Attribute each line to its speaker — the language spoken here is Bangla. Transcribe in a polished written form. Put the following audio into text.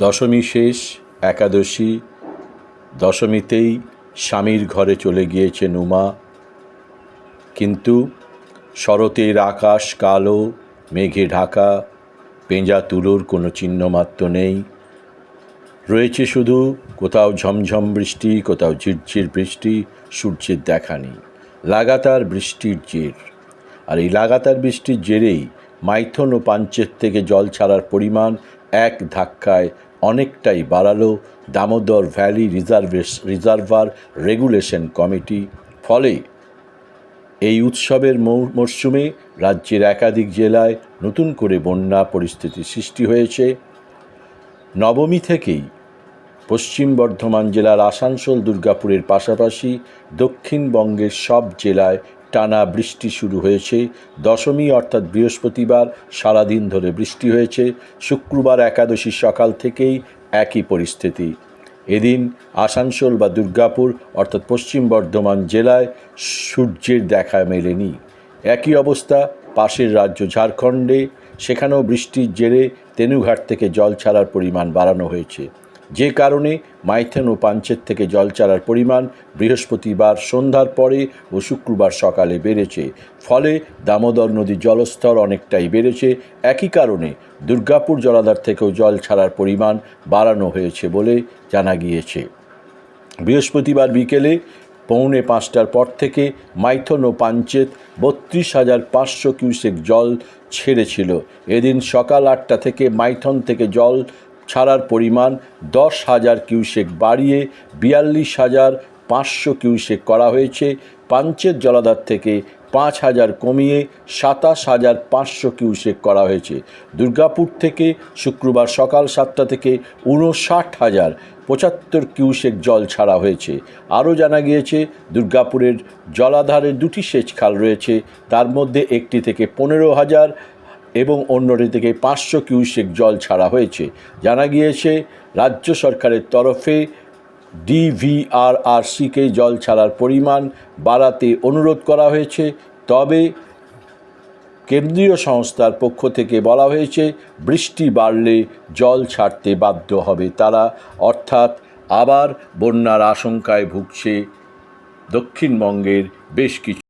Speaker 1: দশমী শেষ, একাদশী। দশমীতেই স্বামীর ঘরে চলে গিয়েছেন উমা, কিন্তু শরতের আকাশ কালো, মেঘে ঢাকা, পেঁজা তুলোর কোনো চিহ্নমাত্র নেই। রয়েছে শুধু কোথাও ঝমঝম বৃষ্টি, কোথাও ঝিরঝির বৃষ্টি, সূর্যের দেখা নেই। লাগাতার বৃষ্টির জের, আর এই লাগাতার বৃষ্টির জেরেই মাইথন ও পাঞ্চেত থেকে জল ছাড়ার পরিমাণ এক ধাক্কায় অনেকটাই বাড়ালো Damodar valley reservoir regulation committee. ফলে এই উৎসবের মরশুমে রাজ্যের একাধিক জেলায় নতুন করে বন্যা পরিস্থিতির সৃষ্টি হয়েছে। নবমী থেকেই পশ্চিম বর্ধমান জেলার আসানসোল, দুর্গাপুরের পাশাপাশি দক্ষিণবঙ্গের সব জেলায় টানা বৃষ্টি শুরু হয়েছে। দশমী অর্থাৎ বৃহস্পতিবার সারাদিন ধরে বৃষ্টি হয়েছে। শুক্রবার একাদশী সকাল থেকেই একই পরিস্থিতি। এদিন আসানসোল বা দুর্গাপুর অর্থাৎ পশ্চিম বর্ধমান জেলায় সূর্যের দেখা মেলেনি। একই অবস্থা পাশের রাজ্য ঝাড়খণ্ডে, সেখানেও বৃষ্টির জেরে তেনুঘাট থেকে জল ছাড়ার পরিমাণ বাড়ানো হয়েছে, যে কারণে মাইথন ও পাঞ্চেত থেকে জল ছাড়ার পরিমাণ বৃহস্পতিবার সন্ধ্যার পরে ও শুক্রবার সকালে বেড়েছে। ফলে দামোদর নদীর জলস্তর অনেকটাই বেড়েছে। একই কারণে দুর্গাপুর জলাধার থেকেও জল ছাড়ার পরিমাণ বাড়ানো হয়েছে বলে জানা গিয়েছে। বৃহস্পতিবার বিকেলে 4:45টার পর থেকে মাইথন ও পাঞ্চেত 32,500 কিউসেক জল ছেড়েছিল। এদিন সকাল 8টা থেকে মাইথন থেকে জল ছাড়ার পরিমাণ 10,000 কিউসেক বাড়িয়ে 42,500 কিউসেক করা হয়েছে। পাঞ্চেত জলাধার থেকে 5,000 কমিয়ে 27,500 কিউসেক করা হয়েছে। দুর্গাপুর থেকে শুক্রবার সকাল 7টা থেকে 59,075 কিউসেক জল ছাড়া হয়েছে। আরও জানা গিয়েছে, দুর্গাপুরের জলাধারে দুটি সেচ খাল রয়েছে, তার মধ্যে একটি থেকে 15,000 এবং অন্যটি থেকে 500 কিউসেক জল ছাড়া হয়েছে। জানা গিয়েছে, রাজ্য সরকারের তরফে ডিভিআরআরসিকে জল ছাড়ার পরিমাণ বাড়াতে অনুরোধ করা হয়েছে। তবে কেন্দ্রীয় সংস্থার পক্ষ থেকে বলা হয়েছে, বৃষ্টি বাড়লে জল ছাড়তে বাধ্য হবে তারা। অর্থাৎ আবার বন্যার আশঙ্কায় ভুগছে দক্ষিণবঙ্গের বেশ কিছু